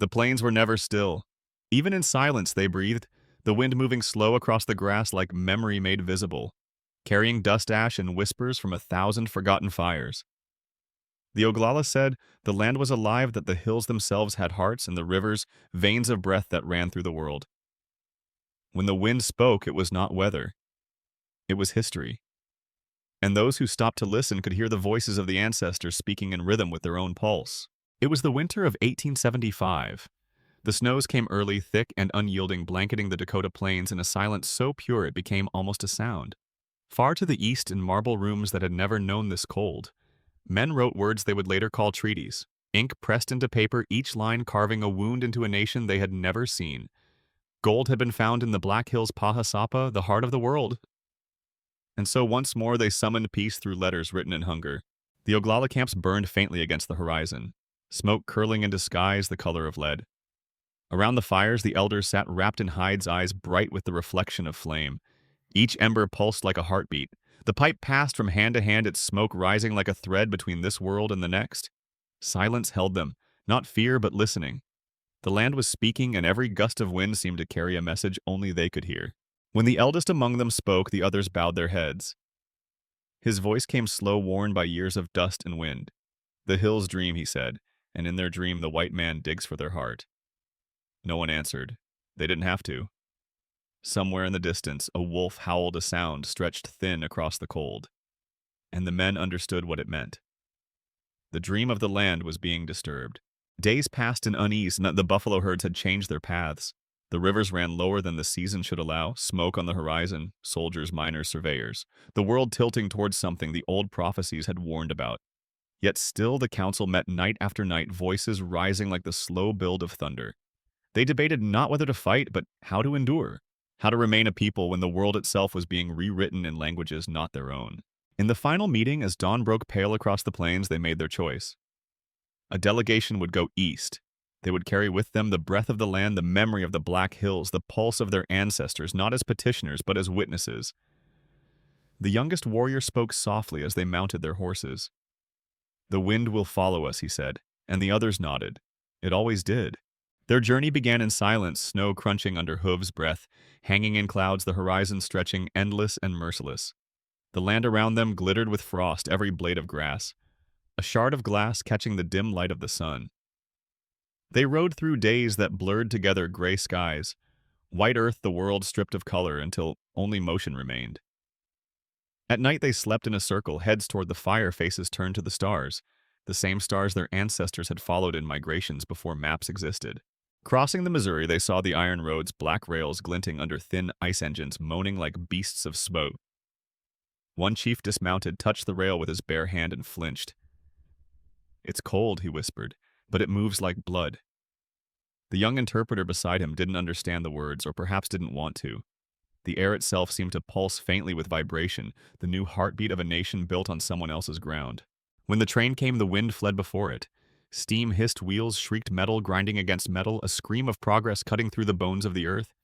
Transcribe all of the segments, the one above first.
The plains were never still. Even in silence they breathed, the wind moving slow across the grass like memory made visible, carrying dust ash and whispers from 1,000 forgotten fires. The Oglala said the land was alive, that the hills themselves had hearts and the rivers veins of breath that ran through the world. When the wind spoke, it was not weather, it was history. And those who stopped to listen could hear the voices of the ancestors speaking in rhythm with their own pulse. It was the winter of 1875. The snows came early, thick and unyielding, blanketing the Dakota plains in a silence so pure it became almost a sound. Far to the east, in marble rooms that had never known this cold, men wrote words they would later call treaties, ink pressed into paper, each line carving a wound into a nation they had never seen. Gold had been found in the Black Hills Pahasapa, the heart of the world. And so once more they summoned peace through letters written in hunger. The Oglala camps burned faintly against the horizon, smoke curling into skies the color of lead. Around the fires, the elders sat wrapped in hides, eyes bright with the reflection of flame. Each ember pulsed like a heartbeat. The pipe passed from hand to hand, its smoke rising like a thread between this world and the next. Silence held them, not fear but listening. The land was speaking, and every gust of wind seemed to carry a message only they could hear. When the eldest among them spoke, the others bowed their heads. His voice came slow, worn by years of dust and wind. The hills dream, he said, and in their dream the white man digs for their heart. No one answered. They didn't have to. Somewhere in the distance, a wolf howled, a sound stretched thin across the cold. And the men understood what it meant. The dream of the land was being disturbed. Days passed in unease, and the buffalo herds had changed their paths. The rivers ran lower than the season should allow, smoke on the horizon, soldiers, miners, surveyors. The world tilting towards something the old prophecies had warned about. Yet still the council met night after night, voices rising like the slow build of thunder. They debated not whether to fight, but how to endure. How to remain a people when the world itself was being rewritten in languages not their own. In the final meeting, as dawn broke pale across the plains, they made their choice. A delegation would go east. They would carry with them the breath of the land, the memory of the Black Hills, the pulse of their ancestors, not as petitioners, but as witnesses. The youngest warrior spoke softly as they mounted their horses. "The wind will follow us," he said, and the others nodded. It always did. Their journey began in silence, snow crunching under hooves' breath, hanging in clouds, the horizon stretching endless and merciless. The land around them glittered with frost, every blade of grass, a shard of glass catching the dim light of the sun. They rode through days that blurred together gray skies, white earth, the world stripped of color until only motion remained. At night they slept in a circle, heads toward the fire, faces turned to the stars, the same stars their ancestors had followed in migrations before maps existed. Crossing the Missouri, they saw the iron roads, black rails glinting under thin ice engines, moaning like beasts of smoke. One chief dismounted, touched the rail with his bare hand, and flinched. "It's cold," he whispered, "but it moves like blood." The young interpreter beside him didn't understand the words, or perhaps didn't want to. The air itself seemed to pulse faintly with vibration, the new heartbeat of a nation built on someone else's ground. When the train came, the wind fled before it. Steam hissed, wheels shrieked, metal grinding against metal, a scream of progress cutting through the bones of the earth.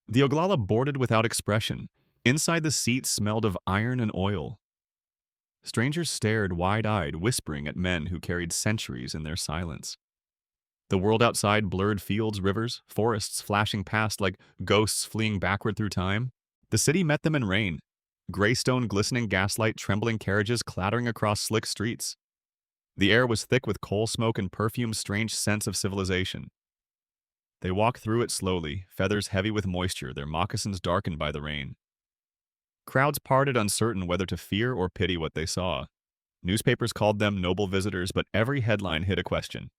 The Oglala boarded without expression. Inside the seats smelled of iron and oil. Strangers stared wide-eyed, whispering at men who carried centuries in their silence. The world outside, blurred fields, rivers, forests flashing past like ghosts fleeing backward through time. The city met them in rain. Gray stone, glistening gaslight, trembling carriages clattering across slick streets. The air was thick with coal smoke and perfume's strange sense of civilization. They walked through it slowly, feathers heavy with moisture, their moccasins darkened by the rain. Crowds parted, uncertain whether to fear or pity what they saw. Newspapers called them noble visitors, but every headline hid a question.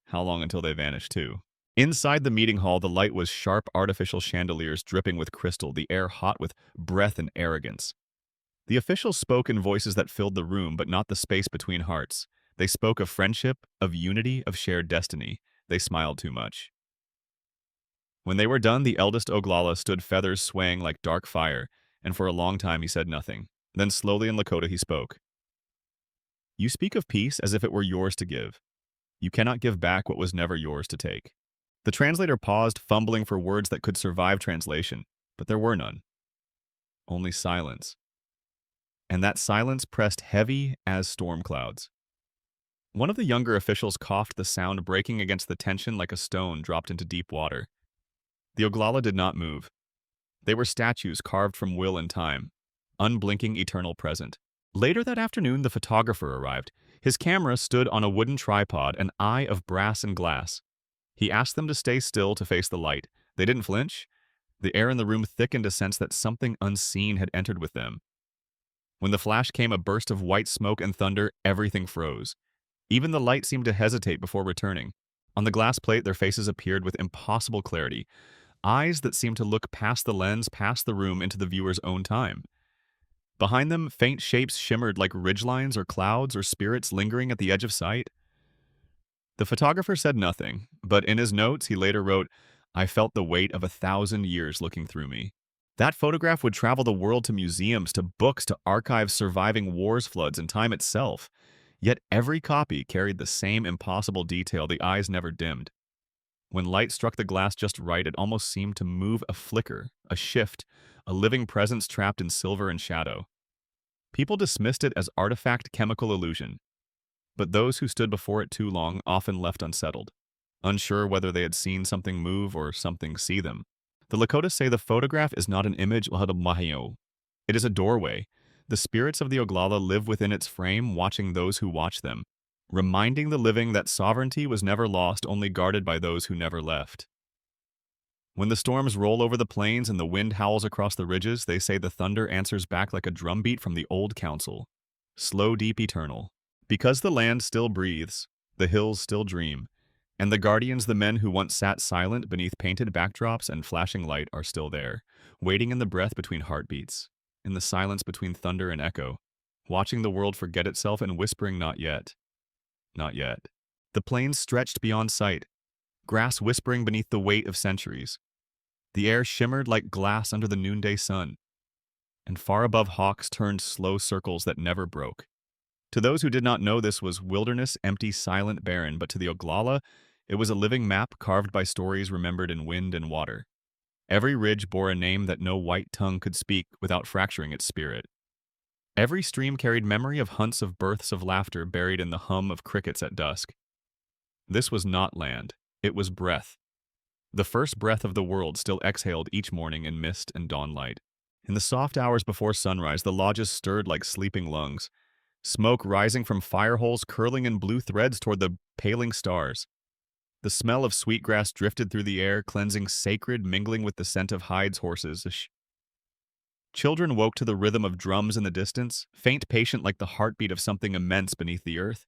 How long until they vanished, too? Inside the meeting hall, the light was sharp artificial chandeliers dripping with crystal, the air hot with breath and arrogance. The officials spoke in voices that filled the room, but not the space between hearts. They spoke of friendship, of unity, of shared destiny. They smiled too much. When they were done, the eldest Oglala stood, feathers swaying like dark fire, and for a long time he said nothing. Then slowly in Lakota he spoke. "You speak of peace as if it were yours to give. You cannot give back what was never yours to take." The translator paused, fumbling for words that could survive translation, but there were none. Only silence. And that silence pressed heavy as storm clouds. One of the younger officials coughed, the sound breaking against the tension like a stone dropped into deep water. The Oglala did not move. They were statues carved from will and time, unblinking eternal present. Later that afternoon, the photographer arrived. His camera stood on a wooden tripod, an eye of brass and glass. He asked them to stay still to face the light. They didn't flinch. The air in the room thickened, a sense that something unseen had entered with them. When the flash came, a burst of white smoke and thunder, everything froze. Even the light seemed to hesitate before returning. On the glass plate, their faces appeared with impossible clarity, eyes that seemed to look past the lens, past the room, into the viewer's own time. Behind them, faint shapes shimmered like ridgelines or clouds or spirits lingering at the edge of sight. The photographer said nothing, but in his notes he later wrote, "I felt the weight of 1,000 years looking through me." That photograph would travel the world, to museums, to books, to archives surviving wars, floods, and time itself. Yet every copy carried the same impossible detail the eyes never dimmed. When light struck the glass just right, it almost seemed to move, a flicker, a shift, a living presence trapped in silver and shadow. People dismissed it as artifact, chemical illusion, but those who stood before it too long often left unsettled, unsure whether they had seen something move or something see them. The Lakotas say the photograph is not an image, it is a doorway. The spirits of the Oglala live within its frame, watching those who watch them, reminding the living that sovereignty was never lost, only guarded by those who never left. When the storms roll over the plains and the wind howls across the ridges, they say the thunder answers back like a drumbeat from the old council. Slow, deep, eternal. Because the land still breathes, the hills still dream, and the guardians, the men who once sat silent beneath painted backdrops and flashing light, are still there, waiting in the breath between heartbeats, in the silence between thunder and echo, watching the world forget itself and whispering, "Not yet. Not yet." The plains stretched beyond sight, grass whispering beneath the weight of centuries. The air shimmered like glass under the noonday sun, and far above, hawks turned slow circles that never broke. To those who did not know, this was wilderness, empty, silent, barren, but to the Oglala, it was a living map carved by stories remembered in wind and water. Every ridge bore a name that no white tongue could speak without fracturing its spirit. Every stream carried memory of hunts, of births, of laughter buried in the hum of crickets at dusk. This was not land, it was breath. The first breath of the world still exhaled each morning in mist and dawnlight. In the soft hours before sunrise, the lodges stirred like sleeping lungs, smoke rising from fire holes curling in blue threads toward the paling stars. The smell of sweetgrass drifted through the air, cleansing, sacred, mingling with the scent of hides, horses. Children woke to the rhythm of drums in the distance, faint, patient, like the heartbeat of something immense beneath the earth.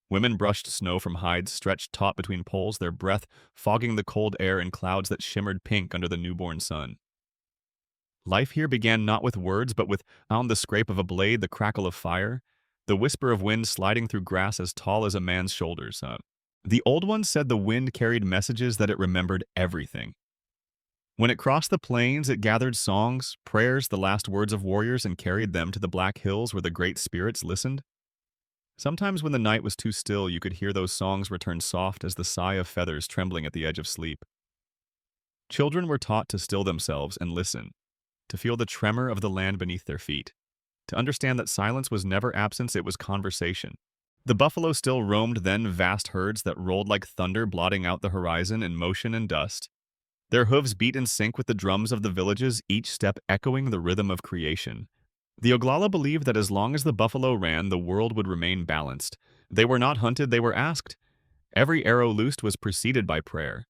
Women brushed snow from hides stretched taut between poles, their breath fogging the cold air in clouds that shimmered pink under the newborn sun. Life here began not with words, but with the scrape of a blade, the crackle of fire, the whisper of wind sliding through grass as tall as a man's shoulders. The old ones said the wind carried messages, that it remembered everything. When it crossed the plains, it gathered songs, prayers, the last words of warriors, and carried them to the black hills where the great spirits listened. Sometimes when the night was too still, you could hear those songs return, soft as the sigh of feathers trembling at the edge of sleep. Children were taught to still themselves and listen, to feel the tremor of the land beneath their feet, to understand that silence was never absence, it was conversation. The buffalo still roamed then, vast herds that rolled like thunder, blotting out the horizon in motion and dust. Their hooves beat in sync with the drums of the villages, each step echoing the rhythm of creation. The Oglala believed that as long as the buffalo ran, the world would remain balanced. They were not hunted, they were asked. Every arrow loosed was preceded by prayer.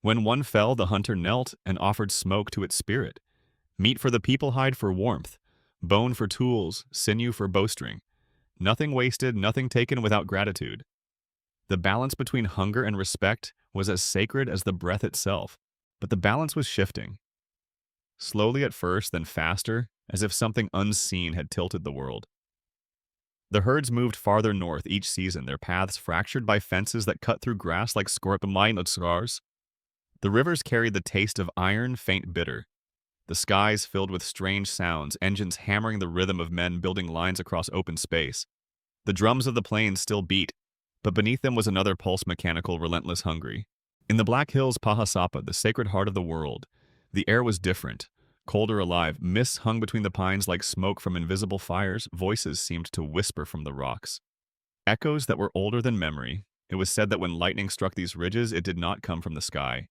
When one fell, the hunter knelt and offered smoke to its spirit. Meat for the people, hide for warmth, bone for tools, sinew for bowstring. Nothing wasted, nothing taken without gratitude. The balance between hunger and respect was as sacred as the breath itself, but the balance was shifting. Slowly at first, then faster, as if something unseen had tilted the world. The herds moved farther north each season, their paths fractured by fences that cut through grass like scars. The rivers carried the taste of iron, faint, bitter. The skies filled with strange sounds, engines hammering the rhythm of men building lines across open space. The drums of the plains still beat, but beneath them was another pulse, mechanical, relentless, hungry. In the Black Hills, Pahasapa, the sacred heart of the world, the air was different, colder, alive. Mists hung between the pines like smoke from invisible fires. Voices seemed to whisper from the rocks. Echoes that were older than memory. It was said that when lightning struck these ridges, it did not come from the sky.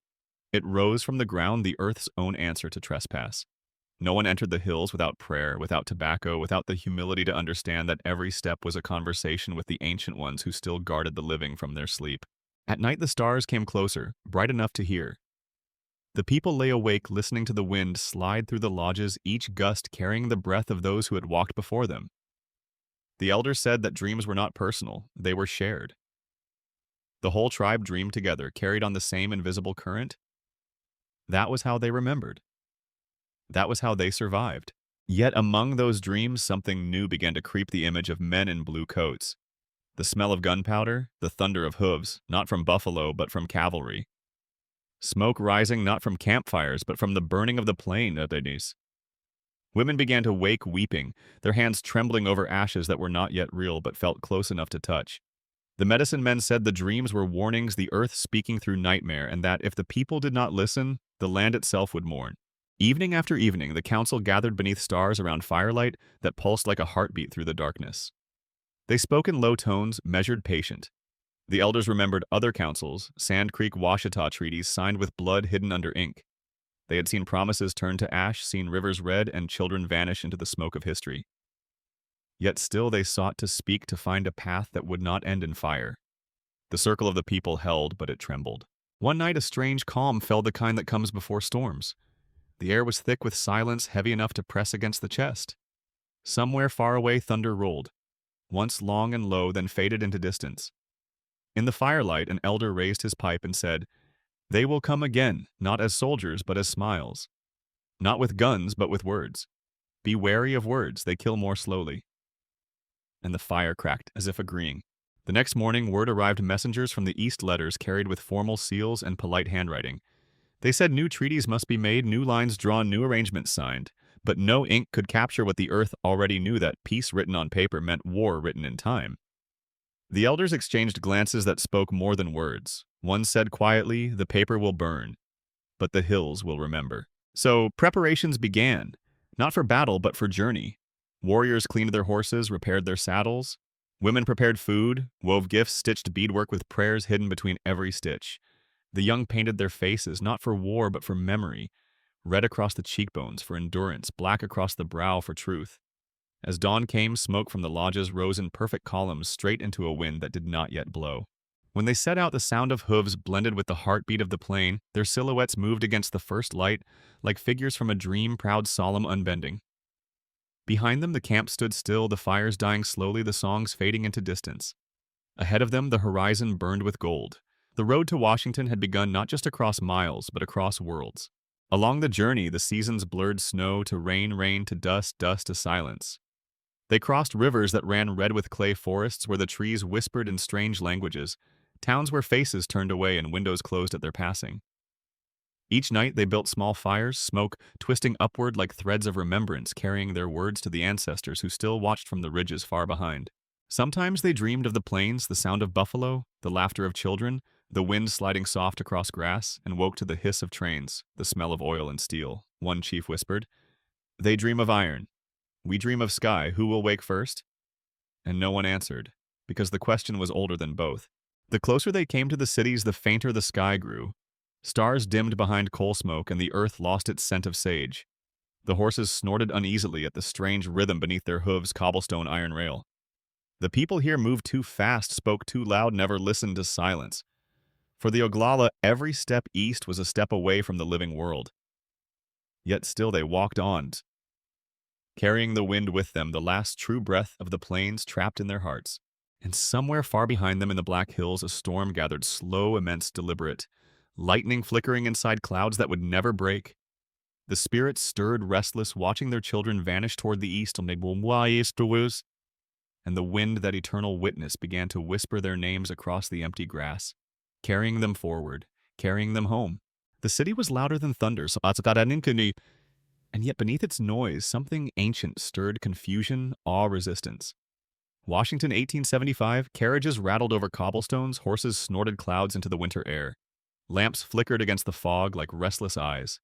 It rose from the ground, the earth's own answer to trespass. No one entered the hills without prayer, without tobacco, without the humility to understand that every step was a conversation with the ancient ones who still guarded the living from their sleep. At night the stars came closer, bright enough to hear. The people lay awake listening to the wind slide through the lodges, each gust carrying the breath of those who had walked before them. The elders said that dreams were not personal, they were shared. The whole tribe dreamed together, carried on the same invisible current. That was how they remembered. That was how they survived. Yet among those dreams, something new began to creep, the image of men in blue coats. The smell of gunpowder, the thunder of hooves, not from buffalo but from cavalry. Smoke rising not from campfires but from the burning of the plain of Denis. Women began to wake weeping, their hands trembling over ashes that were not yet real but felt close enough to touch. The medicine men said the dreams were warnings, the earth speaking through nightmare, and that if the people did not listen, the land itself would mourn. Evening after evening, the council gathered beneath stars around firelight that pulsed like a heartbeat through the darkness. They spoke in low tones, measured, patient. The elders remembered other councils, Sand Creek Washita treaties signed with blood hidden under ink. They had seen promises turn to ash, seen rivers red, and children vanish into the smoke of history. Yet still they sought to speak, to find a path that would not end in fire. The circle of the people held, but it trembled. One night a strange calm fell, the kind that comes before storms. The air was thick with silence, heavy enough to press against the chest. Somewhere far away thunder rolled, once long and low, then faded into distance. In the firelight, an elder raised his pipe and said, "They will come again, not as soldiers but as smiles. Not with guns but with words. Be wary of words, they kill more slowly." And the fire cracked, as if agreeing. The next morning, word arrived, messengers from the east, letters carried with formal seals and polite handwriting. They said new treaties must be made, new lines drawn, new arrangements signed. But no ink could capture what the earth already knew, that peace written on paper meant war written in time. The elders exchanged glances that spoke more than words. One said quietly, "The paper will burn, but the hills will remember." So preparations began, not for battle but for journey. Warriors cleaned their horses, repaired their saddles. Women prepared food, wove gifts, stitched beadwork with prayers hidden between every stitch. The young painted their faces, not for war but for memory, red across the cheekbones for endurance, black across the brow for truth. As dawn came, smoke from the lodges rose in perfect columns straight into a wind that did not yet blow. When they set out, the sound of hooves blended with the heartbeat of the plain. Their silhouettes moved against the first light, like figures from a dream, proud, solemn, unbending. Behind them, the camp stood still, the fires dying slowly, the songs fading into distance. Ahead of them, the horizon burned with gold. The road to Washington had begun, not just across miles, but across worlds. Along the journey, the seasons blurred snow to rain, rain to dust, dust to silence. They crossed rivers that ran red with clay, forests where the trees whispered in strange languages, towns where faces turned away and windows closed at their passing. Each night they built small fires, smoke twisting upward like threads of remembrance, carrying their words to the ancestors who still watched from the ridges far behind. Sometimes they dreamed of the plains, the sound of buffalo, the laughter of children, the wind sliding soft across grass, and woke to the hiss of trains, the smell of oil and steel. One chief whispered, "They dream of iron. We dream of sky. Who will wake first?" And no one answered, because the question was older than both. The closer they came to the cities, the fainter the sky grew. Stars dimmed behind coal smoke, and the earth lost its scent of sage. The horses snorted uneasily at the strange rhythm beneath their hooves, cobblestone iron rail. The people here moved too fast, spoke too loud, never listened to silence. For the Oglala, every step east was a step away from the living world. Yet still they walked on, carrying the wind with them, the last true breath of the plains trapped in their hearts. And somewhere far behind them in the black hills, a storm gathered, slow, immense, deliberate, lightning flickering inside clouds that would never break. The spirits stirred, restless, watching their children vanish toward the east, and the wind, that eternal witness, began to whisper their names across the empty grass, carrying them forward, carrying them home. The city was louder than thunder, and yet beneath its noise, something ancient stirred, confusion, awe, resistance. Washington, 1875, carriages rattled over cobblestones, horses snorted clouds into the winter air. Lamps flickered against the fog like restless eyes.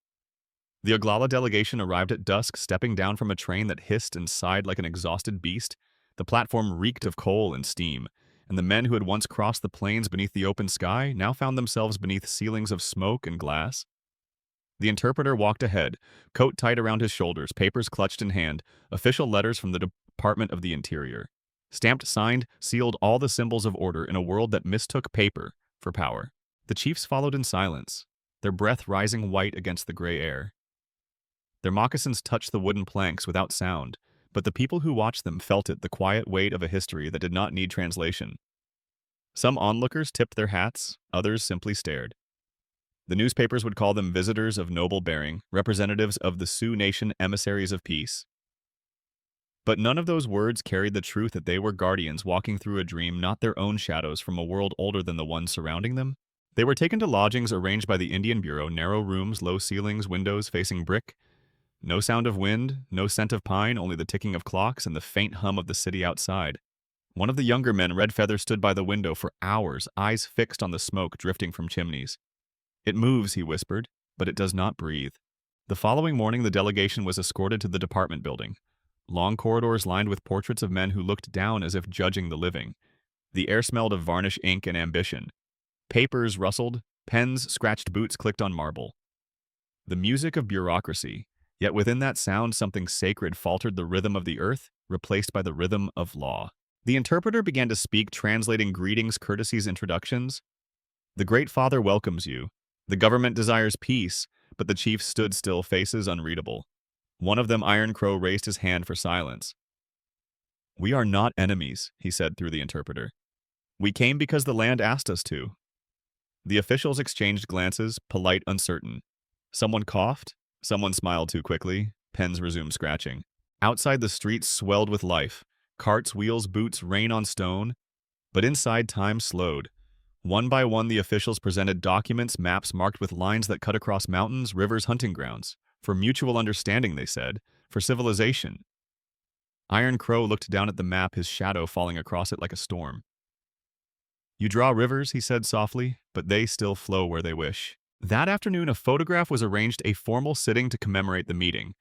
The Oglala delegation arrived at dusk, stepping down from a train that hissed and sighed like an exhausted beast. The platform reeked of coal and steam, and the men who had once crossed the plains beneath the open sky now found themselves beneath ceilings of smoke and glass. The interpreter walked ahead, coat tight around his shoulders, papers clutched in hand, official letters from the Department of the Interior. Stamped, signed, sealed, all the symbols of order in a world that mistook paper for power. The chiefs followed in silence, their breath rising white against the gray air. Their moccasins touched the wooden planks without sound, but the people who watched them felt it, the quiet weight of a history that did not need translation. Some onlookers tipped their hats, others simply stared. The newspapers would call them visitors of noble bearing, representatives of the Sioux Nation, emissaries of peace. But none of those words carried the truth that they were guardians walking through a dream, not their own shadows from a world older than the one surrounding them. They were taken to lodgings arranged by the Indian Bureau, narrow rooms, low ceilings, windows facing brick. No sound of wind, no scent of pine, only the ticking of clocks and the faint hum of the city outside. One of the younger men, Red Feather, stood by the window for hours, eyes fixed on the smoke drifting from chimneys. "It moves," he whispered, "but it does not breathe." The following morning, the delegation was escorted to the department building. Long corridors lined with portraits of men who looked down as if judging the living. The air smelled of varnish, ink, and ambition. Papers rustled, pens scratched, boots clicked on marble. The music of bureaucracy, yet within that sound something sacred faltered, the rhythm of the earth, replaced by the rhythm of law. The interpreter began to speak, translating greetings, courtesies, introductions. "The Great Father welcomes you. The government desires peace," but the chiefs stood still, faces unreadable. One of them, Iron Crow, raised his hand for silence. "We are not enemies," he said through the interpreter. "We came because the land asked us to." The officials exchanged glances, polite, uncertain. Someone coughed, someone smiled too quickly, pens resumed scratching. Outside, the streets swelled with life. Carts, wheels, boots, rain on stone. But inside, time slowed. One by one, the officials presented documents, maps marked with lines that cut across mountains, rivers, hunting grounds. For mutual understanding, they said. For civilization. Iron Crow looked down at the map, his shadow falling across it like a storm. "You draw rivers," he said softly, "but they still flow where they wish." That afternoon, a photograph was arranged, a formal sitting to commemorate the meeting.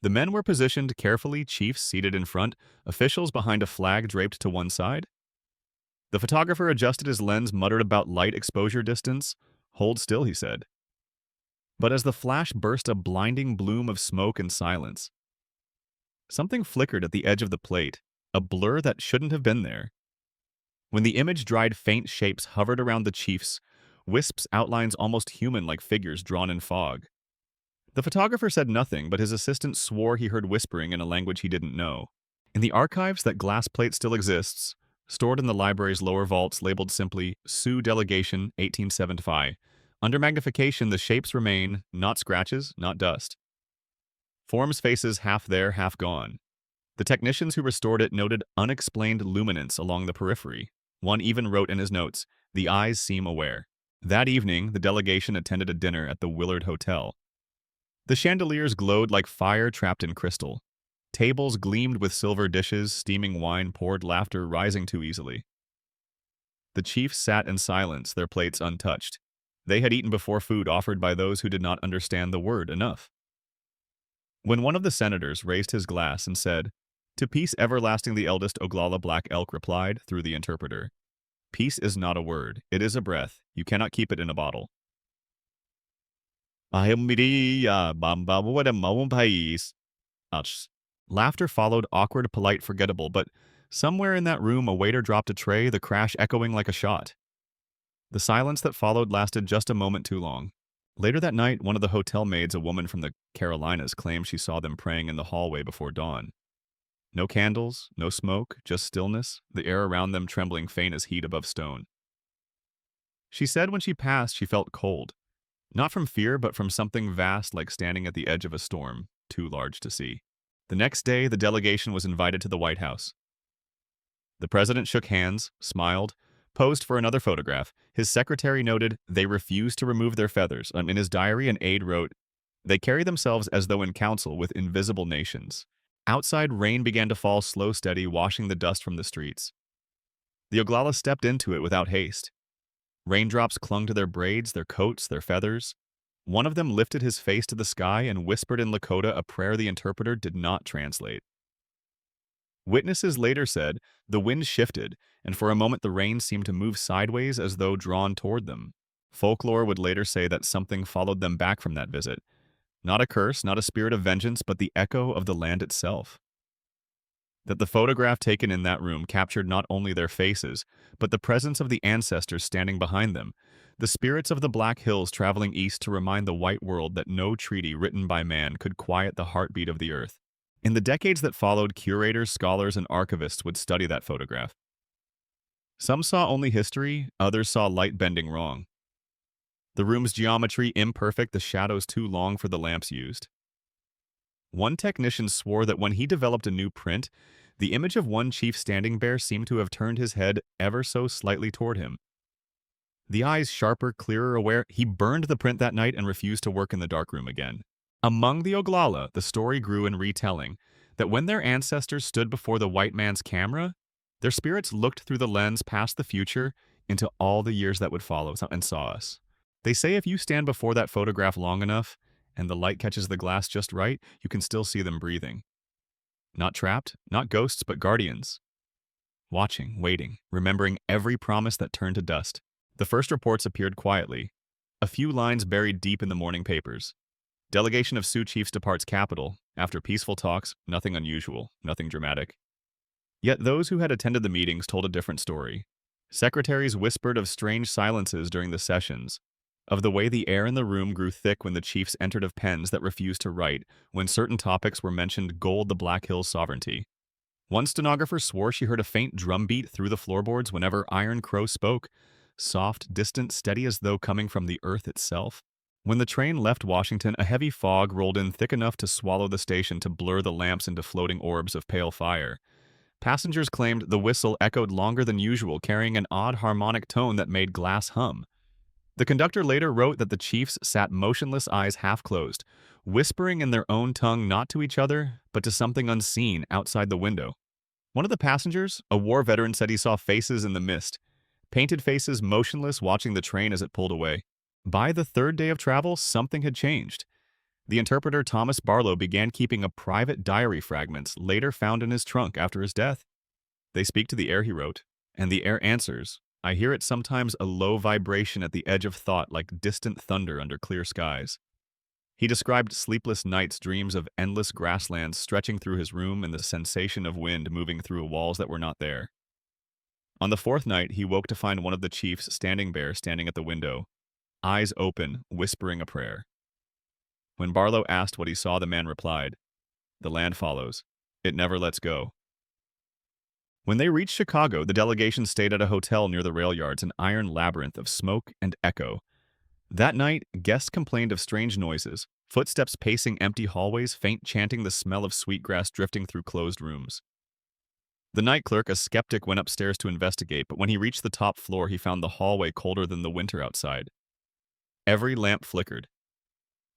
The men were positioned carefully, chiefs seated in front, officials behind a flag draped to one side. The photographer adjusted his lens, muttered about light exposure distance. "Hold still," he said. But as the flash burst a blinding bloom of smoke and silence, something flickered at the edge of the plate, a blur that shouldn't have been there. When the image dried, faint shapes hovered around the chiefs, wisps, outlines almost human like figures drawn in fog. The photographer said nothing, but his assistant swore he heard whispering in a language he didn't know. In the archives, that glass plate still exists, stored in the library's lower vaults, labeled simply Sioux Delegation 1875. Under magnification, the shapes remain, not scratches, not dust. Forms, faces, half there, half gone. The technicians who restored it noted unexplained luminance along the periphery. One even wrote in his notes, "The eyes seem aware." That evening, the delegation attended a dinner at the Willard Hotel. The chandeliers glowed like fire trapped in crystal. Tables gleamed with silver dishes, steaming wine poured, laughter rising too easily. The chiefs sat in silence, their plates untouched. They had eaten before food offered by those who did not understand the word enough. When one of the senators raised his glass and said, "To peace everlasting," the eldest Oglala Black Elk replied through the interpreter, "Peace is not a word, it is a breath. You cannot keep it in a bottle." Laughter followed, awkward, polite, forgettable, but somewhere in that room a waiter dropped a tray, the crash echoing like a shot. The silence that followed lasted just a moment too long. Later that night, one of the hotel maids, a woman from the Carolinas, claimed she saw them praying in the hallway before dawn. No candles, no smoke, just stillness, the air around them trembling faint as heat above stone. She said when she passed she felt cold, not from fear but from something vast, like standing at the edge of a storm, too large to see. The next day, the delegation was invited to the White House. The president shook hands, smiled, posed for another photograph. His secretary noted, "They refuse to remove their feathers." In his diary, an aide wrote, "They carry themselves as though in council with invisible nations." Outside, rain began to fall, slow, steady, washing the dust from the streets. The Oglala stepped into it without haste. Raindrops clung to their braids, their coats, their feathers. One of them lifted his face to the sky and whispered in Lakota a prayer the interpreter did not translate. Witnesses later said the wind shifted, and for a moment the rain seemed to move sideways as though drawn toward them. Folklore would later say that something followed them back from that visit. Not a curse, not a spirit of vengeance, but the echo of the land itself. That the photograph taken in that room captured not only their faces, but the presence of the ancestors standing behind them, the spirits of the Black Hills traveling east to remind the white world that no treaty written by man could quiet the heartbeat of the earth. In the decades that followed, curators, scholars, and archivists would study that photograph. Some saw only history, others saw light bending wrong. The room's geometry imperfect, the shadows too long for the lamps used. One technician swore that when he developed a new print, the image of one chief standing there seemed to have turned his head ever so slightly toward him. The eyes sharper, clearer, aware, he burned the print that night and refused to work in the darkroom again. Among the Oglala, the story grew in retelling that when their ancestors stood before the white man's camera, their spirits looked through the lens past the future into all the years that would follow and saw us. They say if you stand before that photograph long enough and the light catches the glass just right, you can still see them breathing. Not trapped, not ghosts, but guardians. Watching, waiting, remembering every promise that turned to dust. The first reports appeared quietly, a few lines buried deep in the morning papers. Delegation of Sioux chiefs departs capital. After peaceful talks, nothing unusual, nothing dramatic. Yet those who had attended the meetings told a different story. Secretaries whispered of strange silences during the sessions, of the way the air in the room grew thick when the chiefs entered, of pens that refused to write when certain topics were mentioned, gold, the Black Hills' sovereignty. One stenographer swore she heard a faint drumbeat through the floorboards whenever Iron Crow spoke, soft, distant, steady as though coming from the earth itself. When the train left Washington, a heavy fog rolled in thick enough to swallow the station to blur the lamps into floating orbs of pale fire. Passengers claimed the whistle echoed longer than usual, carrying an odd harmonic tone that made glass hum. The conductor later wrote that the chiefs sat motionless, eyes half closed, whispering in their own tongue not to each other, but to something unseen outside the window. One of the passengers, a war veteran, said he saw faces in the mist, painted faces motionless watching the train as it pulled away. By the third day of travel, something had changed. The interpreter Thomas Barlow began keeping a private diary fragments later found in his trunk after his death. They speak to the air, he wrote, and the air answers. I hear it sometimes a low vibration at the edge of thought like distant thunder under clear skies. He described sleepless nights, dreams of endless grasslands stretching through his room and the sensation of wind moving through walls that were not there. On the fourth night, he woke to find one of the chiefs standing at the window, eyes open, whispering a prayer. When Barlow asked what he saw, the man replied, "The land follows. It never lets go." When they reached Chicago, the delegation stayed at a hotel near the rail yards, an iron labyrinth of smoke and echo. That night, guests complained of strange noises, footsteps pacing empty hallways, faint chanting, the smell of sweetgrass drifting through closed rooms. The night clerk, a skeptic, went upstairs to investigate, but when he reached the top floor, he found the hallway colder than the winter outside. Every lamp flickered,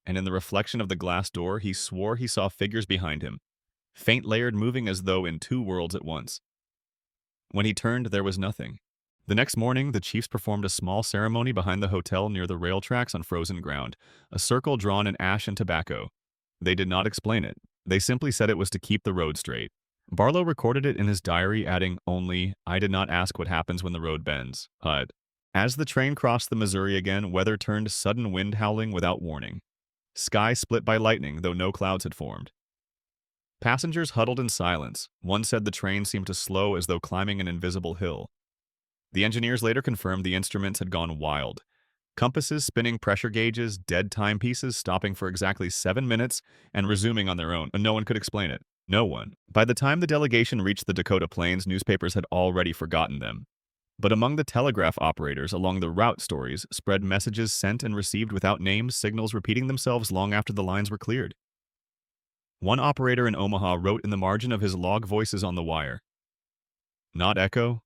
and in the reflection of the glass door, he swore he saw figures behind him, faint layered, moving as though in two worlds at once. When he turned, there was nothing. The next morning, the chiefs performed a small ceremony behind the hotel near the rail tracks on frozen ground, a circle drawn in ash and tobacco. They did not explain it. They simply said it was to keep the road straight. Barlow recorded it in his diary, adding only, "I did not ask what happens when the road bends." As the train crossed the Missouri again, weather turned, sudden wind howling without warning. Sky split by lightning, though no clouds had formed. Passengers huddled in silence. One said the train seemed to slow as though climbing an invisible hill. The engineers later confirmed the instruments had gone wild. Compasses spinning, pressure gauges, dead timepieces stopping for exactly 7 minutes and resuming on their own. No one could explain it. No one. By the time the delegation reached the Dakota Plains, newspapers had already forgotten them. But among the telegraph operators along the route, stories spread, messages sent and received without names, signals repeating themselves long after the lines were cleared. One operator in Omaha wrote in the margin of his log, "Voices on the wire. Not echo,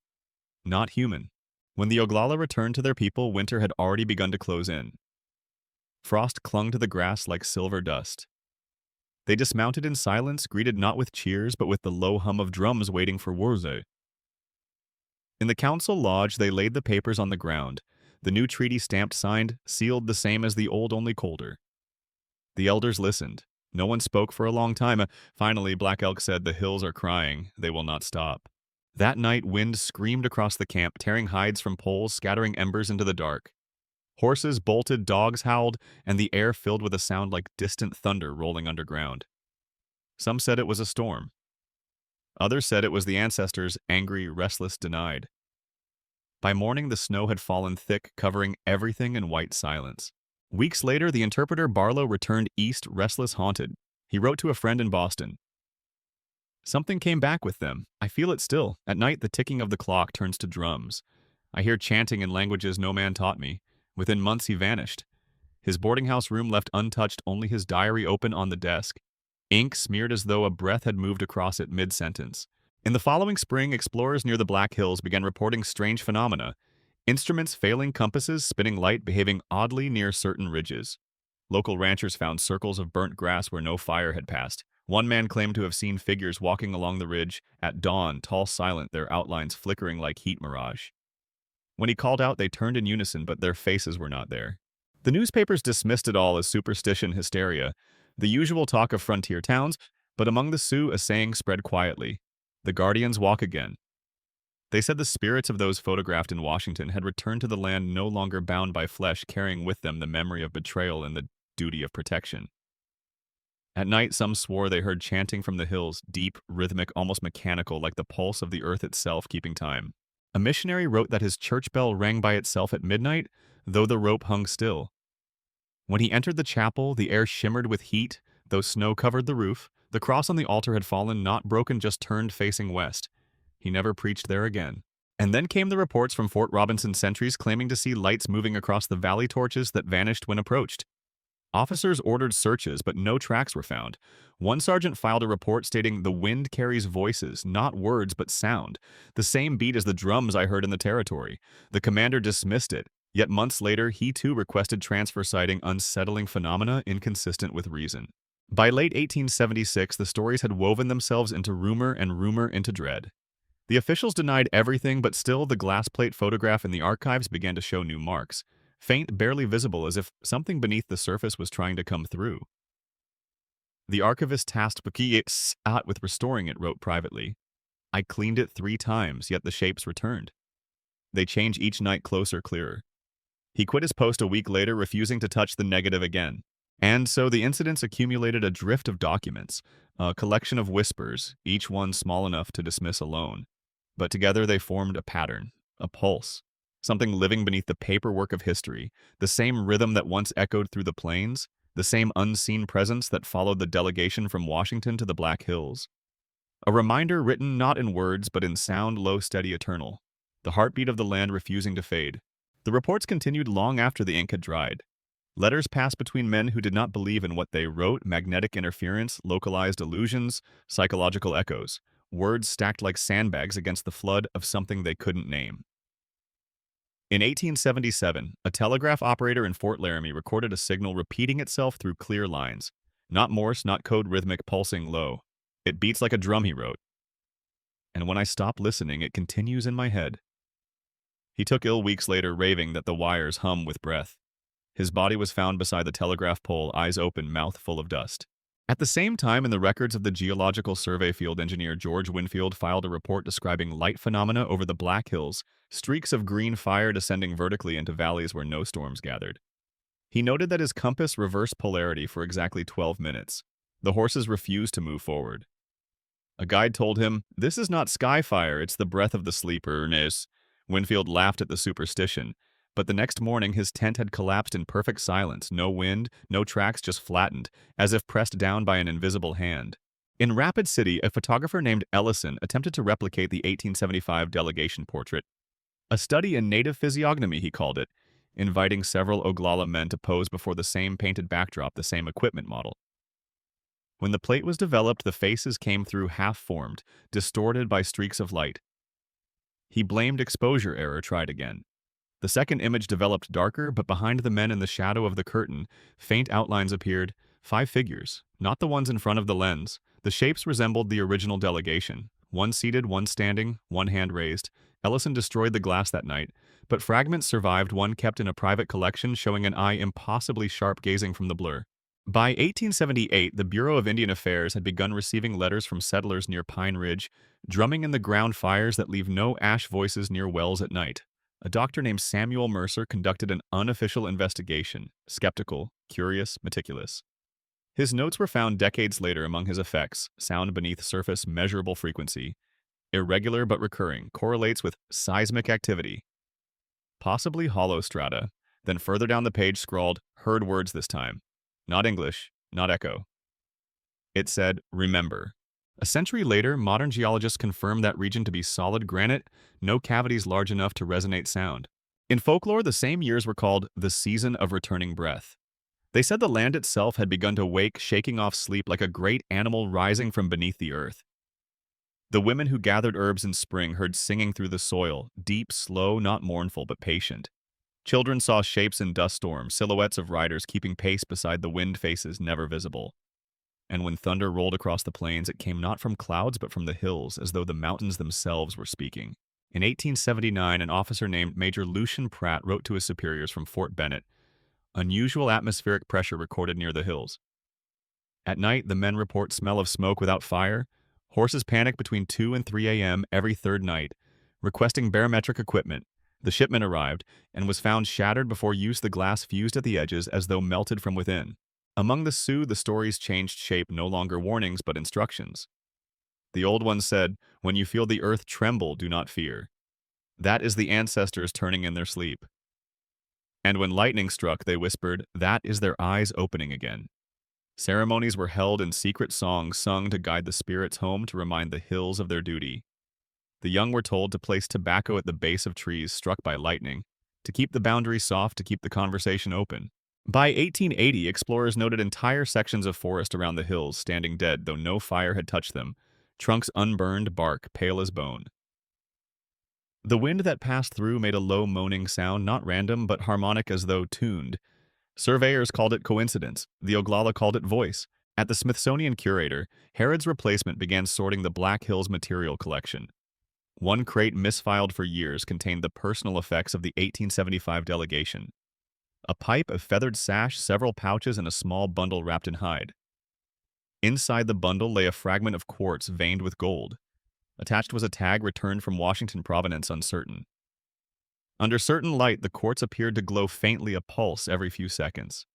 not human." When the Oglala returned to their people, winter had already begun to close in. Frost clung to the grass like silver dust. They dismounted in silence, greeted not with cheers, but with the low hum of drums waiting for Wurze. In the council lodge, they laid the papers on the ground, the new treaty stamped, signed, sealed, the same as the old, only colder. The elders listened. No one spoke for a long time. Finally, Black Elk said, "The hills are crying. They will not stop." That night, wind screamed across the camp, tearing hides from poles, scattering embers into the dark. Horses bolted, dogs howled, and the air filled with a sound like distant thunder rolling underground. Some said it was a storm. Others said it was the ancestors, angry, restless, denied. By morning, the snow had fallen thick, covering everything in white silence. Weeks later, the interpreter Barlow returned east, restless, haunted. He wrote to a friend in Boston. "Something came back with them. I feel it still. At night, the ticking of the clock turns to drums. I hear chanting in languages no man taught me. Within months, he vanished. His boarding house room left untouched, only his diary open on the desk. Ink smeared as though a breath had moved across it mid-sentence." In the following spring, explorers near the Black Hills began reporting strange phenomena. Instruments failing, compasses spinning light, behaving oddly near certain ridges. Local ranchers found circles of burnt grass where no fire had passed. One man claimed to have seen figures walking along the ridge at dawn, tall, silent, their outlines flickering like heat mirage. When he called out, they turned in unison, but their faces were not there. The newspapers dismissed it all as superstition hysteria, the usual talk of frontier towns, but among the Sioux a saying spread quietly: "The guardians walk again." They said the spirits of those photographed in Washington had returned to the land no longer bound by flesh, carrying with them the memory of betrayal and the duty of protection. At night, some swore they heard chanting from the hills, deep, rhythmic, almost mechanical, like the pulse of the earth itself keeping time. A missionary wrote that his church bell rang by itself at midnight, though the rope hung still. When he entered the chapel, the air shimmered with heat, though snow covered the roof. The cross on the altar had fallen, not broken, just turned facing west. He never preached there again. And then came the reports from Fort Robinson sentries claiming to see lights moving across the valley, torches that vanished when approached. Officers ordered searches, but no tracks were found. One sergeant filed a report stating, "The wind carries voices, not words but sound. The same beat as the drums I heard in the territory." The commander dismissed it, yet months later he too requested transfer, citing unsettling phenomena inconsistent with reason. By late 1876, the stories had woven themselves into rumor and rumor into dread. The officials denied everything, but still the glass plate photograph in the archives began to show new marks. Faint, barely visible, as if something beneath the surface was trying to come through. The archivist tasked Bukiets out with restoring it wrote privately, "I cleaned it 3 times, yet the shapes returned. They change each night, closer, clearer." He quit his post a week later, refusing to touch the negative again. And so the incidents accumulated a drift of documents, a collection of whispers, each one small enough to dismiss alone. But together they formed a pattern, a pulse. Something living beneath the paperwork of history, the same rhythm that once echoed through the plains, the same unseen presence that followed the delegation from Washington to the Black Hills. A reminder written not in words but in sound, low, steady, eternal. The heartbeat of the land refusing to fade. The reports continued long after the ink had dried. Letters passed between men who did not believe in what they wrote, magnetic interference, localized illusions, psychological echoes, words stacked like sandbags against the flood of something they couldn't name. In 1877, a telegraph operator in Fort Laramie recorded a signal repeating itself through clear lines. Not Morse, not code, rhythmic, pulsing low. "It beats like a drum," he wrote. "And when I stop listening, it continues in my head." He took ill weeks later, raving that the wires hum with breath. His body was found beside the telegraph pole, eyes open, mouth full of dust. At the same time, in the records of the Geological Survey, field engineer George Winfield filed a report describing light phenomena over the Black Hills, streaks of green fire descending vertically into valleys where no storms gathered. He noted that his compass reversed polarity for exactly 12 minutes. The horses refused to move forward. A guide told him, "This is not sky fire, it's the breath of the sleepers." Winfield laughed at the superstition, but the next morning his tent had collapsed in perfect silence, no wind, no tracks, just flattened, as if pressed down by an invisible hand. In Rapid City, a photographer named Ellison attempted to replicate the 1875 delegation portrait. A study in native physiognomy, he called it, inviting several Oglala men to pose before the same painted backdrop, the same equipment model. When the plate was developed, the faces came through half-formed, distorted by streaks of light. He blamed exposure error, tried again. The second image developed darker, but behind the men in the shadow of the curtain, faint outlines appeared, 5 figures, not the ones in front of the lens. The shapes resembled the original delegation, one seated, one standing, one hand raised. Ellison destroyed the glass that night, but fragments survived, one kept in a private collection showing an eye impossibly sharp gazing from the blur. By 1878, the Bureau of Indian Affairs had begun receiving letters from settlers near Pine Ridge, drumming in the ground fires that leave no ash voices near wells at night. A doctor named Samuel Mercer conducted an unofficial investigation, skeptical, curious, meticulous. His notes were found decades later among his effects: sound beneath surface, measurable frequency, irregular but recurring, correlates with seismic activity, possibly hollow strata. Then further down the page scrawled, heard words this time. Not English, not echo. It said, remember. A century later, modern geologists confirmed that region to be solid granite, no cavities large enough to resonate sound. In folklore, the same years were called the season of returning breath. They said the land itself had begun to wake, shaking off sleep like a great animal rising from beneath the earth. The women who gathered herbs in spring heard singing through the soil, deep, slow, not mournful, but patient. Children saw shapes in dust storms, silhouettes of riders keeping pace beside the wind faces never visible. And when thunder rolled across the plains, it came not from clouds but from the hills, as though the mountains themselves were speaking. In 1879, an officer named Major Lucian Pratt wrote to his superiors from Fort Bennett, unusual atmospheric pressure recorded near the hills. At night, the men report smell of smoke without fire. Horses panic between 2 and 3 a.m. every third night, requesting barometric equipment. The shipment arrived and was found shattered before use, the glass fused at the edges as though melted from within. Among the Sioux, the stories changed shape, no longer warnings but instructions. The old one said, when you feel the earth tremble, do not fear. That is the ancestors turning in their sleep. And when lightning struck, they whispered, that is their eyes opening again. Ceremonies were held and secret songs sung to guide the spirits home, to remind the hills of their duty. The young were told to place tobacco at the base of trees struck by lightning, to keep the boundary soft, to keep the conversation open. By 1880, explorers noted entire sections of forest around the hills standing dead, though no fire had touched them, trunks unburned, bark pale as bone. The wind that passed through made a low moaning sound, not random but harmonic, as though tuned. Surveyors called it coincidence. The Oglala called it voice. At the Smithsonian curator, Herod's replacement began sorting the Black Hills material collection. One crate, misfiled for years, contained the personal effects of the 1875 delegation. A pipe, a feathered sash, several pouches, and a small bundle wrapped in hide. Inside the bundle lay a fragment of quartz veined with gold. Attached was a tag, returned from Washington, provenance uncertain. Under certain light, the quartz appeared to glow faintly, a pulse every few seconds.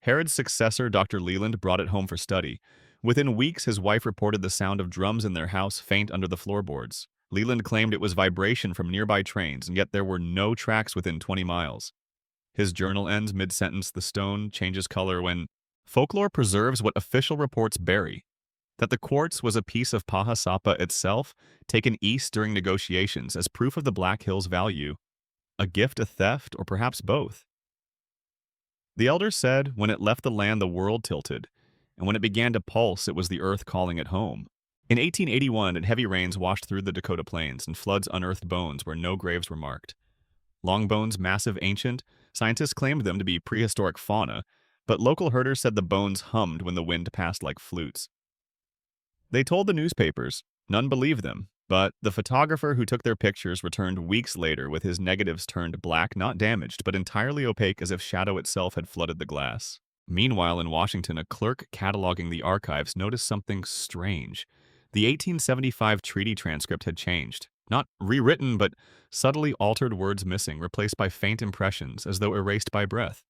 Herod's successor, Dr. Leland, brought it home for study. Within weeks, his wife reported the sound of drums in their house faint under the floorboards. Leland claimed it was vibration from nearby trains, and yet there were no tracks within 20 miles. His journal ends mid-sentence, the stone changes color when folklore preserves what official reports bury. That the quartz was a piece of Paha Sapa itself, taken east during negotiations as proof of the Black Hills' value. A gift, a theft, or perhaps both. The elders said, when it left the land, the world tilted, and when it began to pulse, it was the earth calling it home. In 1881, heavy rains washed through the Dakota plains, and floods unearthed bones where no graves were marked. Long bones, massive, ancient, scientists claimed them to be prehistoric fauna, but local herders said the bones hummed when the wind passed like flutes. They told the newspapers. None believed them, but the photographer who took their pictures returned weeks later with his negatives turned black, not damaged, but entirely opaque, as if shadow itself had flooded the glass. Meanwhile, in Washington, a clerk cataloging the archives noticed something strange. The 1875 treaty transcript had changed. Not rewritten, but subtly altered, words missing, replaced by faint impressions, as though erased by breath.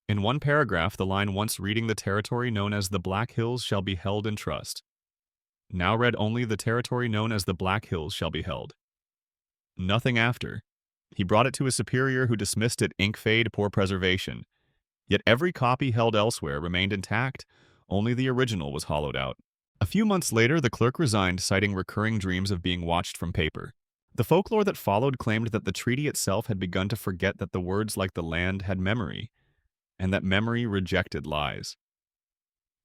In one paragraph, the line once reading the territory known as the Black Hills shall be held in trust, now read only the territory known as the Black Hills shall be held. Nothing after. He brought it to his superior, who dismissed it ink fade, poor preservation. Yet every copy held elsewhere remained intact, only the original was hollowed out. A few months later, the clerk resigned, citing recurring dreams of being watched from paper. The folklore that followed claimed that the treaty itself had begun to forget that the words like the land had memory, and that memory rejected lies.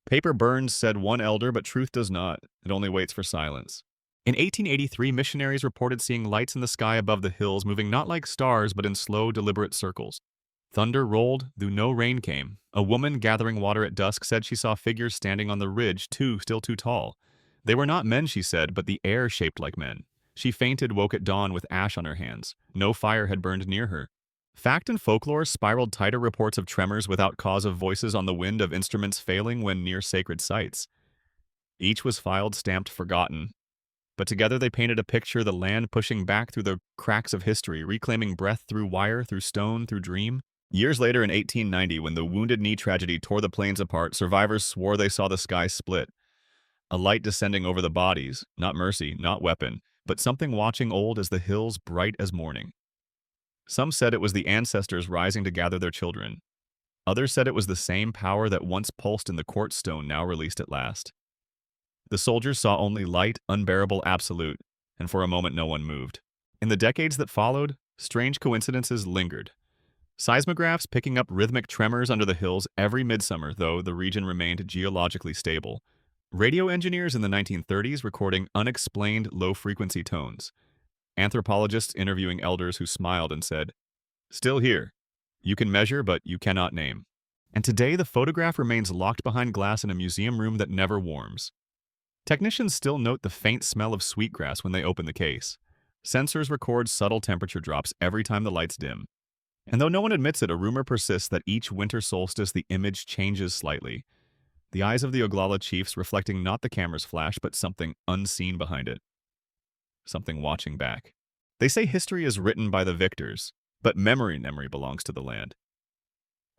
Paper burns, said one elder, but truth does not. It only waits for silence. In 1883, missionaries reported seeing lights in the sky above the hills, moving not like stars, but in slow, deliberate circles. Thunder rolled, though no rain came. A woman gathering water at dusk said she saw figures standing on the ridge, still too tall. They were not men, she said, but the air shaped like men. She fainted, woke at dawn with ash on her hands. No fire had burned near her. Fact and folklore spiraled tighter reports of tremors without cause of voices on the wind of instruments failing when near sacred sites. Each was filed, stamped, forgotten, but together they painted a picture, the land pushing back through the cracks of history, reclaiming breath through wire, through stone, through dream. Years later in 1890, when the Wounded Knee tragedy tore the plains apart, survivors swore they saw the sky split, a light descending over the bodies, not mercy, not weapon, but something watching old as the hills, bright as morning. Some said it was the ancestors rising to gather their children. Others said it was the same power that once pulsed in the quartz stone, now released at last. The soldiers saw only light, unbearable, absolute, and for a moment no one moved. In the decades that followed, strange coincidences lingered. Seismographs picking up rhythmic tremors under the hills every midsummer, though the region remained geologically stable. Radio engineers in the 1930s recording unexplained low-frequency tones. Anthropologists interviewing elders who smiled and said, "Still here. You can measure, but you cannot name." And today the photograph remains locked behind glass in a museum room that never warms. Technicians still note the faint smell of sweetgrass when they open the case. Sensors record subtle temperature drops every time the lights dim. And though no one admits it, a rumor persists that each winter solstice the image changes slightly. The eyes of the Oglala chiefs reflecting not the camera's flash, but something unseen behind it. Something watching back. They say history is written by the victors, but memory belongs to the land.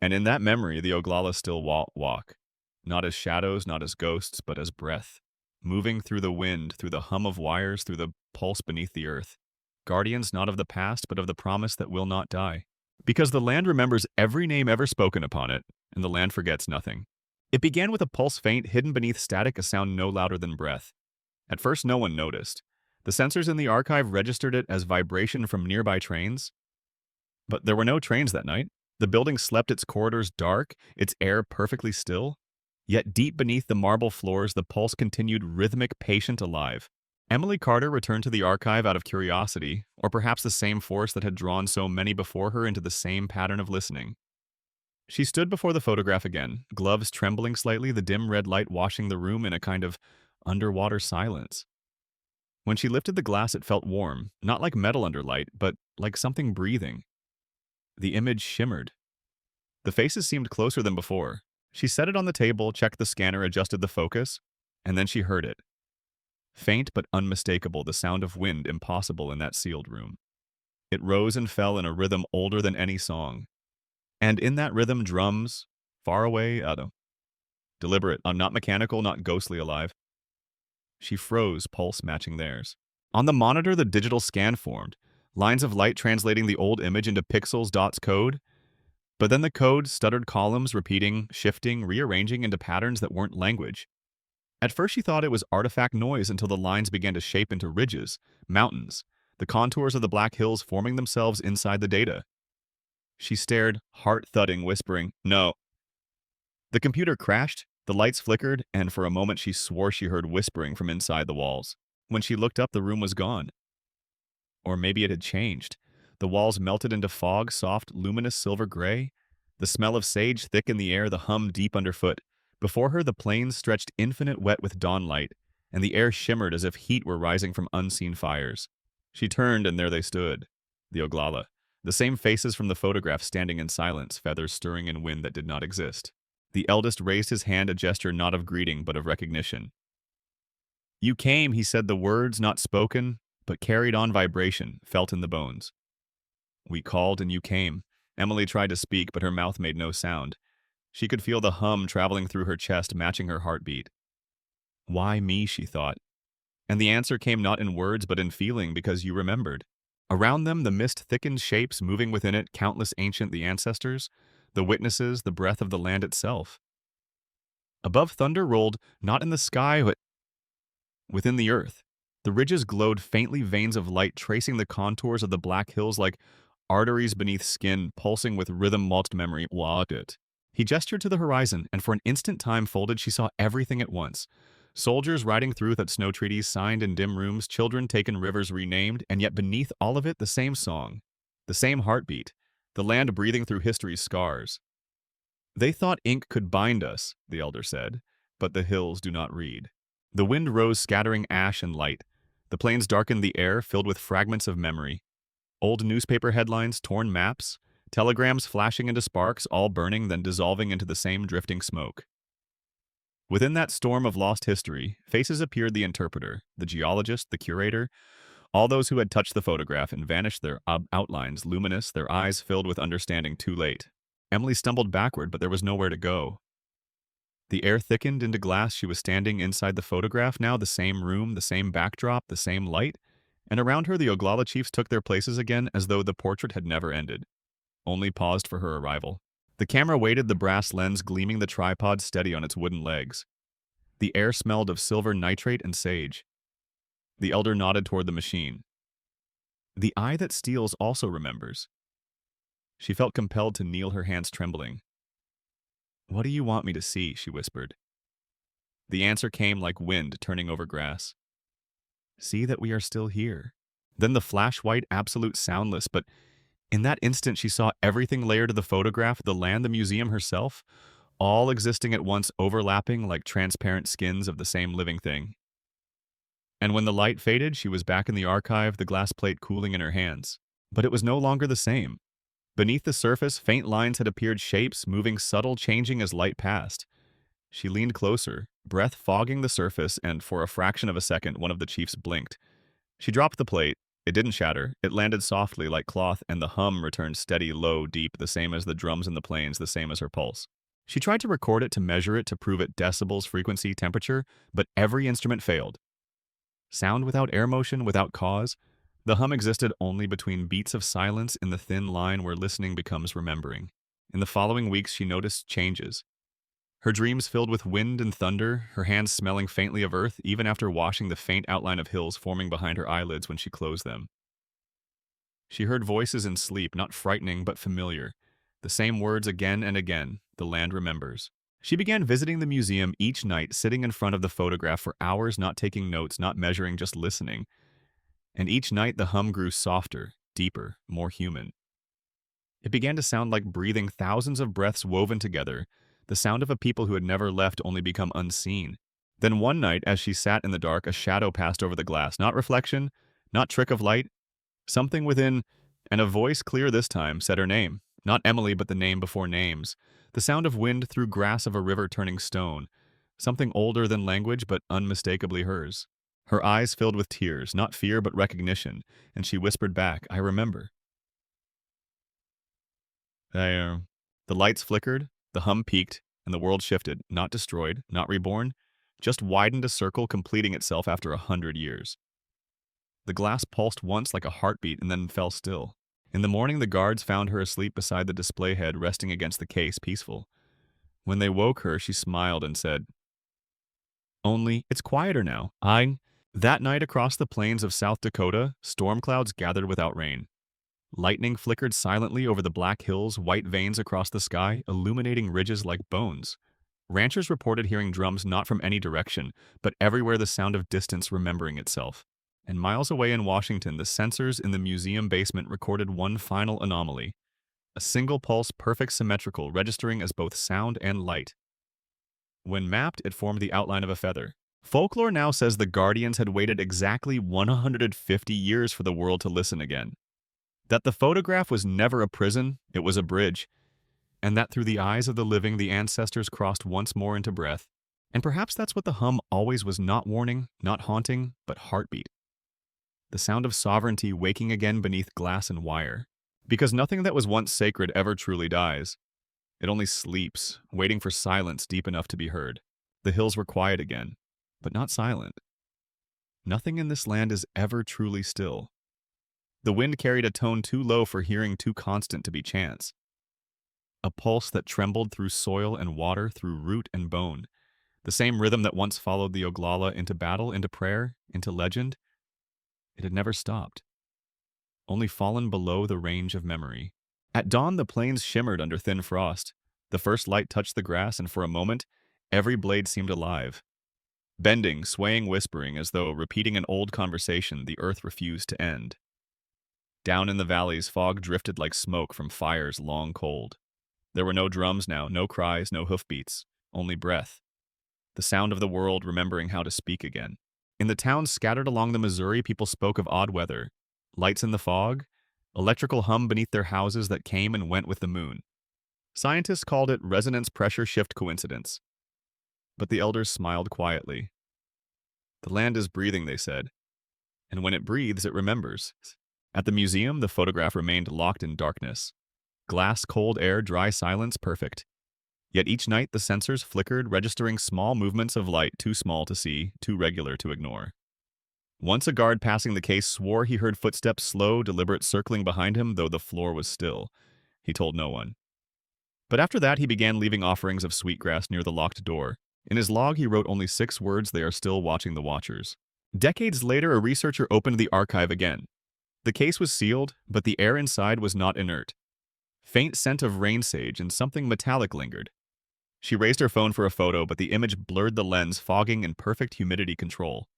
And in that memory, the Oglala still walk. Not as shadows, not as ghosts, but as breath. Moving through the wind, through the hum of wires, through the pulse beneath the earth. Guardians not of the past, but of the promise that will not die. Because the land remembers every name ever spoken upon it, and the land forgets nothing. It began with a pulse faint, hidden beneath static, a sound no louder than breath. At first no one noticed. The sensors in the archive registered it as vibration from nearby trains. But there were no trains that night. The building slept, its corridors dark, its air perfectly still. Yet deep beneath the marble floors, the pulse continued rhythmic, patient, alive. Emily Carter returned to the archive out of curiosity, or perhaps the same force that had drawn so many before her into the same pattern of listening. She stood before the photograph again, gloves trembling slightly, the dim red light washing the room in a kind of underwater silence. When she lifted the glass, it felt warm, not like metal under light, but like something breathing. The image shimmered. The faces seemed closer than before. She set it on the table, checked the scanner, adjusted the focus, and then she heard it. Faint but unmistakable, the sound of wind, impossible in that sealed room. It rose and fell in a rhythm older than any song. And in that rhythm, drums, far away, deliberate, not mechanical, not ghostly alive. She froze, pulse matching theirs. On the monitor, the digital scan formed, lines of light translating the old image into pixels, dots, code. But then the code stuttered, columns repeating, shifting, rearranging into patterns that weren't language. At first she thought it was artifact noise until the lines began to shape into ridges, mountains, the contours of the Black Hills forming themselves inside the data. She stared, heart thudding, whispering, "No." The computer crashed, the lights flickered, and for a moment she swore she heard whispering from inside the walls. When she looked up, the room was gone. Or maybe it had changed. The walls melted into fog, soft, luminous silver gray. The smell of sage thick in the air, the hum deep underfoot. Before her, the plains stretched infinite wet with dawn light, and the air shimmered as if heat were rising from unseen fires. She turned, and there they stood, the Oglala, the same faces from the photograph standing in silence, feathers stirring in wind that did not exist. The eldest raised his hand, a gesture not of greeting but of recognition. "You came," he said, the words not spoken, but carried on vibration, felt in the bones. "We called and you came." Emily tried to speak, but her mouth made no sound. She could feel the hum traveling through her chest, matching her heartbeat. "Why me?" she thought. And the answer came not in words, but in feeling, because you remembered. Around them, the mist thickened, shapes moving within it, countless ancient, the ancestors, the witnesses, the breath of the land itself. Above, thunder rolled, not in the sky, but within the earth. The ridges glowed faintly, veins of light tracing the contours of the Black Hills like arteries beneath skin, pulsing with rhythm-mulched memory. What? He gestured to the horizon, and for an instant time folded, she saw everything at once. Soldiers riding through that snow treaties signed in dim rooms, children taken, rivers renamed, and yet beneath all of it, the same song, the same heartbeat, the land breathing through history's scars. "They thought ink could bind us," the elder said, "but the hills do not read." The wind rose, scattering ash and light. The plains darkened the air, filled with fragments of memory. Old newspaper headlines, torn maps, telegrams flashing into sparks, all burning, then dissolving into the same drifting smoke. Within that storm of lost history, faces appeared: the interpreter, the geologist, the curator, all those who had touched the photograph and vanished, their outlines luminous, their eyes filled with understanding too late. Emily stumbled backward, but there was nowhere to go. The air thickened into glass. She was standing inside the photograph now, the same room, the same backdrop, the same light, and around her the Oglala chiefs took their places again as though the portrait had never ended, only paused for her arrival. The camera waited, the brass lens gleaming, the tripod steady on its wooden legs. The air smelled of silver nitrate and sage. The elder nodded toward the machine. The eye that steals also remembers. She felt compelled to kneel, her hands trembling. "What do you want me to see?" she whispered. The answer came like wind turning over grass. "See that we are still here." Then the flash white, absolute, soundless, but in that instant she saw everything layered to the photograph, the land, the museum herself, all existing at once, overlapping like transparent skins of the same living thing. And when the light faded, she was back in the archive, the glass plate cooling in her hands. But it was no longer the same. Beneath the surface, faint lines had appeared, shapes, moving, subtle, changing as light passed. She leaned closer, breath fogging the surface, and for a fraction of a second, one of the chiefs blinked. She dropped the plate. It didn't shatter. It landed softly like cloth, and the hum returned steady, low, deep, the same as the drums in the plains, the same as her pulse. She tried to record it, to measure it, to prove it: decibels, frequency, temperature, but every instrument failed. Sound without air motion, without cause. The hum existed only between beats of silence, in the thin line where listening becomes remembering. In the following weeks, she noticed changes. Her dreams filled with wind and thunder, her hands smelling faintly of earth, even after washing, the faint outline of hills forming behind her eyelids when she closed them. She heard voices in sleep, not frightening but familiar. The same words again and again: "The land remembers." She began visiting the museum each night, sitting in front of the photograph for hours, not taking notes, not measuring, just listening. And each night the hum grew softer, deeper, more human. It began to sound like breathing, thousands of breaths woven together, the sound of a people who had never left, only become unseen. Then one night, as she sat in the dark, a shadow passed over the glass, not reflection, not trick of light, something within, and a voice, clear this time, said her name. Not Emily, but the name before names. The sound of wind through grass, of a river turning stone. Something older than language, but unmistakably hers. Her eyes filled with tears, not fear but recognition, and she whispered back, "I remember." The lights flickered, the hum peaked, and the world shifted, not destroyed, not reborn, just widened a circle, completing itself after 100 years. The glass pulsed once like a heartbeat and then fell still. In the morning, the guards found her asleep beside the display head, resting against the case, peaceful. When they woke her, she smiled and said, "Only, it's quieter now." That night across the plains of South Dakota, storm clouds gathered without rain. Lightning flickered silently over the black hills, white veins across the sky, illuminating ridges like bones. Ranchers reported hearing drums not from any direction, but everywhere, the sound of distance remembering itself. And miles away in Washington, the sensors in the museum basement recorded one final anomaly. A single pulse, perfect symmetrical, registering as both sound and light. When mapped, it formed the outline of a feather. Folklore now says the Guardians had waited exactly 150 years for the world to listen again. That the photograph was never a prison, it was a bridge. And that through the eyes of the living, the ancestors crossed once more into breath. And perhaps that's what the hum always was: not warning, not haunting, but heartbeat. The sound of sovereignty waking again beneath glass and wire. Because nothing that was once sacred ever truly dies. It only sleeps, waiting for silence deep enough to be heard. The hills were quiet again, but not silent. Nothing in this land is ever truly still. The wind carried a tone too low for hearing, too constant to be chance. A pulse that trembled through soil and water, through root and bone. The same rhythm that once followed the Oglala into battle, into prayer, into legend. It had never stopped, only fallen below the range of memory. At dawn, the plains shimmered under thin frost. The first light touched the grass, and for a moment, every blade seemed alive. Bending, swaying, whispering, as though repeating an old conversation the earth refused to end. Down in the valleys, fog drifted like smoke from fires long cold. There were no drums now, no cries, no hoofbeats, only breath. The sound of the world remembering how to speak again. In the towns scattered along the Missouri, people spoke of odd weather, lights in the fog, electrical hum beneath their houses that came and went with the moon. Scientists called it resonance pressure shift coincidence. But the elders smiled quietly. The land is breathing, they said, and when it breathes, it remembers. At the museum, the photograph remained locked in darkness. Glass, cold air, dry silence, perfect. Yet each night the sensors flickered, registering small movements of light too small to see, too regular to ignore. Once a guard passing the case swore he heard footsteps slow, deliberate circling behind him, though the floor was still. He told no one. But after that, he began leaving offerings of sweetgrass near the locked door. In his log, he wrote only 6 words: they are still watching the watchers. Decades later, a researcher opened the archive again. The case was sealed, but the air inside was not inert. Faint scent of rain sage and something metallic lingered. She raised her phone for a photo, but the image blurred the lens, fogging in perfect humidity control.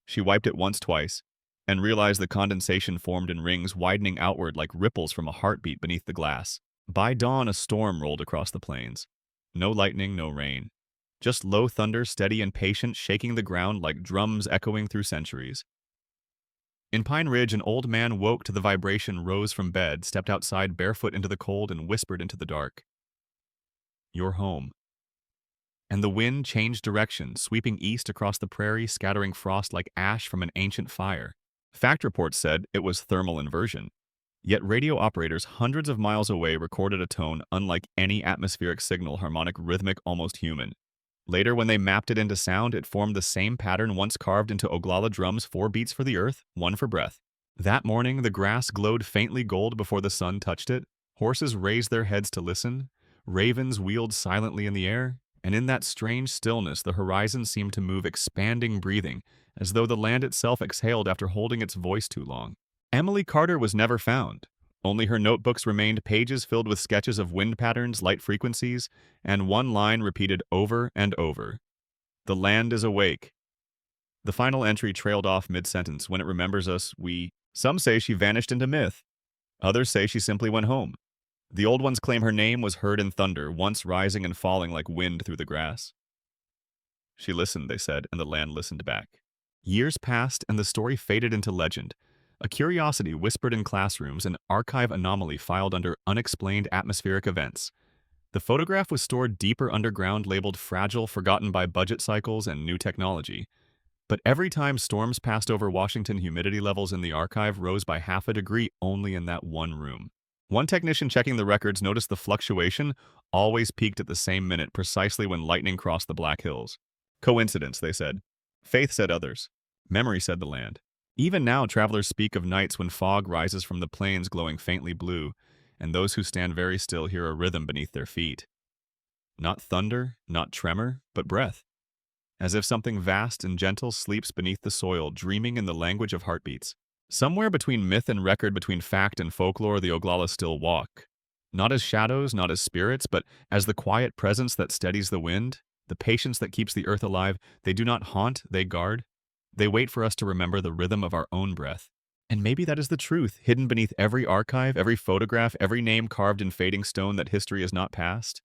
She wiped it once, twice, and realized the condensation formed in rings widening outward like ripples from a heartbeat beneath the glass. By dawn, a storm rolled across the plains. No lightning, no rain. Just low thunder, steady and patient, shaking the ground like drums echoing through centuries. In Pine Ridge, an old man woke to the vibration, rose from bed, stepped outside barefoot into the cold, and whispered into the dark, "You're home." And the wind changed direction, sweeping east across the prairie, scattering frost like ash from an ancient fire. Fact reports said it was thermal inversion. Yet radio operators hundreds of miles away recorded a tone unlike any atmospheric signal, harmonic, rhythmic, almost human. Later, when they mapped it into sound, it formed the same pattern once carved into Oglala drums: 4 beats for the earth, 1 for breath. That morning, the grass glowed faintly gold before the sun touched it. Horses raised their heads to listen. Ravens wheeled silently in the air. And in that strange stillness, the horizon seemed to move, expanding, breathing, as though the land itself exhaled after holding its voice too long. Emily Carter was never found. Only her notebooks remained, pages filled with sketches of wind patterns, light frequencies, and one line repeated over and over: "The land is awake." The final entry trailed off mid-sentence. "When it remembers us, we..." Some say she vanished into myth. Others say she simply went home. The old ones claim her name was heard in thunder, once rising and falling like wind through the grass. She listened, they said, and the land listened back. Years passed, and the story faded into legend. A curiosity whispered in classrooms, an archive anomaly filed under unexplained atmospheric events. The photograph was stored deeper underground, labeled fragile, forgotten by budget cycles and new technology. But every time storms passed over Washington, humidity levels in the archive rose by half a degree only in that one room. One technician checking the records noticed the fluctuation always peaked at the same minute, precisely when lightning crossed the Black Hills. Coincidence, they said. Faith, said others. Memory, said the land. Even now, travelers speak of nights when fog rises from the plains glowing faintly blue, and those who stand very still hear a rhythm beneath their feet. Not thunder, not tremor, but breath. As if something vast and gentle sleeps beneath the soil, dreaming in the language of heartbeats. Somewhere between myth and record, between fact and folklore, the Oglala still walk. Not as shadows, not as spirits, but as the quiet presence that steadies the wind, the patience that keeps the earth alive. They do not haunt, they guard. They wait for us to remember the rhythm of our own breath. And maybe that is the truth, hidden beneath every archive, every photograph, every name carved in fading stone that history has not passed.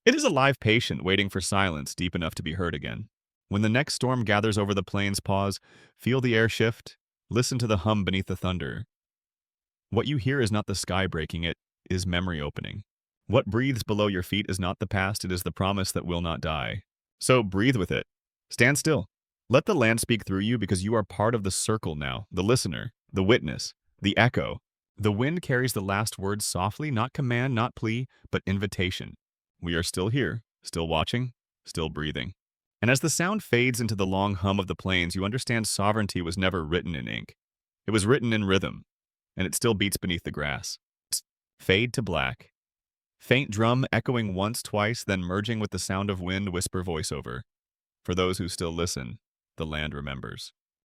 It is a live patient waiting for silence deep enough to be heard again. When the next storm gathers over the plains, pause, feel the air shift, listen to the hum beneath the thunder. What you hear is not the sky breaking, it is memory opening. What breathes below your feet is not the past, it is the promise that will not die. So breathe with it. Stand still. Let the land speak through you, because you are part of the circle now, the listener, the witness, the echo. The wind carries the last words softly, not command, not plea, but invitation. We are still here, still watching, still breathing. And as the sound fades into the long hum of the plains, you understand sovereignty was never written in ink. It was written in rhythm, and it still beats beneath the grass. Fade to black. Faint drum echoing once, twice, then merging with the sound of wind, whisper voiceover. For those who still listen, the land remembers.